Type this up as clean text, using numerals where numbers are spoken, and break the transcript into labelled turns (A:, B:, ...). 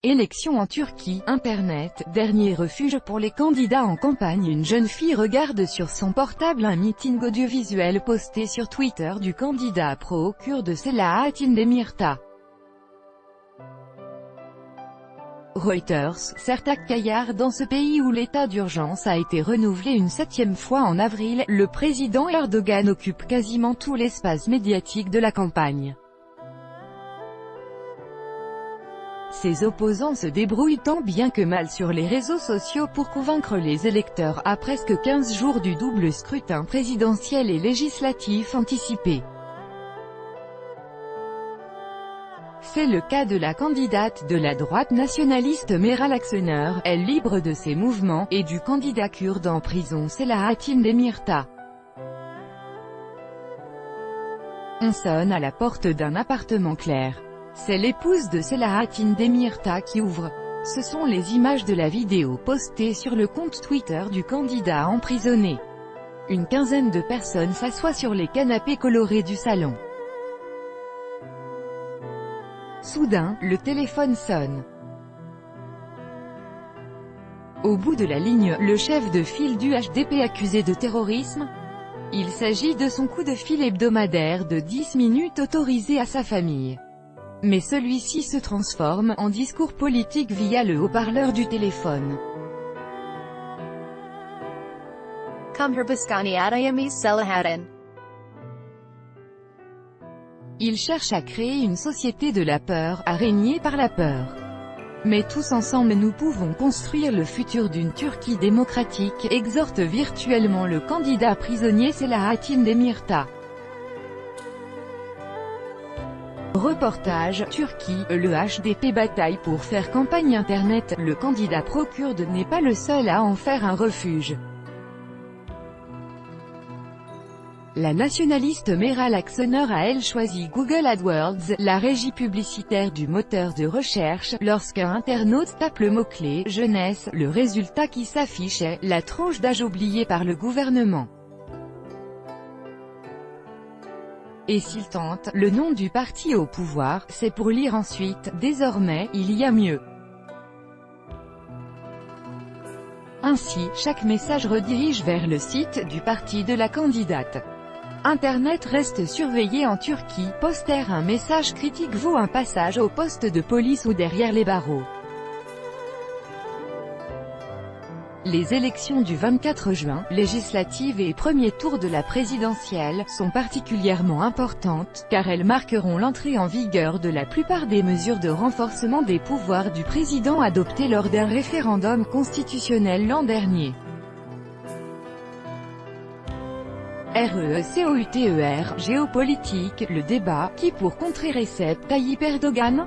A: Élections en Turquie, Internet, dernier refuge pour les candidats en campagne. Une jeune fille regarde sur son portable un meeting audiovisuel posté sur Twitter du candidat pro-kurde Selahattin Demirtas. Reuters, Sertak Kayar. Dans ce pays où l'état d'urgence a été renouvelé une 7e fois en avril, le président Erdogan occupe quasiment tout l'espace médiatique de la campagne. Ses opposants se débrouillent tant bien que mal sur les réseaux sociaux pour convaincre les électeurs à presque 15 jours du double scrutin présidentiel et législatif anticipé. C'est le cas de la candidate de la droite nationaliste Meral Akşener, elle libre de ses mouvements, et du candidat kurde en prison Selahattin Demirtas. On sonne à la porte d'un appartement clair. C'est l'épouse de Selahattin Demirtas qui ouvre. Ce sont les images de la vidéo postée sur le compte Twitter du candidat emprisonné. Une quinzaine de personnes s'assoient sur les canapés colorés du salon. Soudain, le téléphone sonne. Au bout de la ligne, le chef de file du HDP accusé de terrorisme. Il s'agit de son coup de fil hebdomadaire de 10 minutes autorisé à sa famille. Mais celui-ci se transforme en discours politique via le haut-parleur du téléphone. Il cherche à créer une société de la peur, à régner par la peur. Mais tous ensemble nous pouvons construire le futur d'une Turquie démocratique, exhorte virtuellement le candidat prisonnier Selahattin Demirtas. Reportage, Turquie, le HDP bataille pour faire campagne Internet, le candidat pro-kurde n'est pas le seul à en faire un refuge. La nationaliste Meral Akşener a elle choisi Google AdWords, la régie publicitaire du moteur de recherche, lorsqu'un internaute tape le mot-clé « jeunesse », le résultat qui s'affiche est « la tranche d'âge oubliée par le gouvernement ». Et s'il tente, le nom du parti au pouvoir, c'est pour lire ensuite, désormais, il y a mieux. Ainsi, chaque message redirige vers le site du parti de la candidate. Internet reste surveillé en Turquie, poster un message critique vaut un passage au poste de police ou derrière les barreaux. Les élections du 24 juin, législatives et premier tour de la présidentielle, sont particulièrement importantes, car elles marqueront l'entrée en vigueur de la plupart des mesures de renforcement des pouvoirs du président adoptées lors d'un référendum constitutionnel l'an dernier. RECOUTER, géopolitique, le débat, qui pour contrer Recep Tayyip Erdogan ?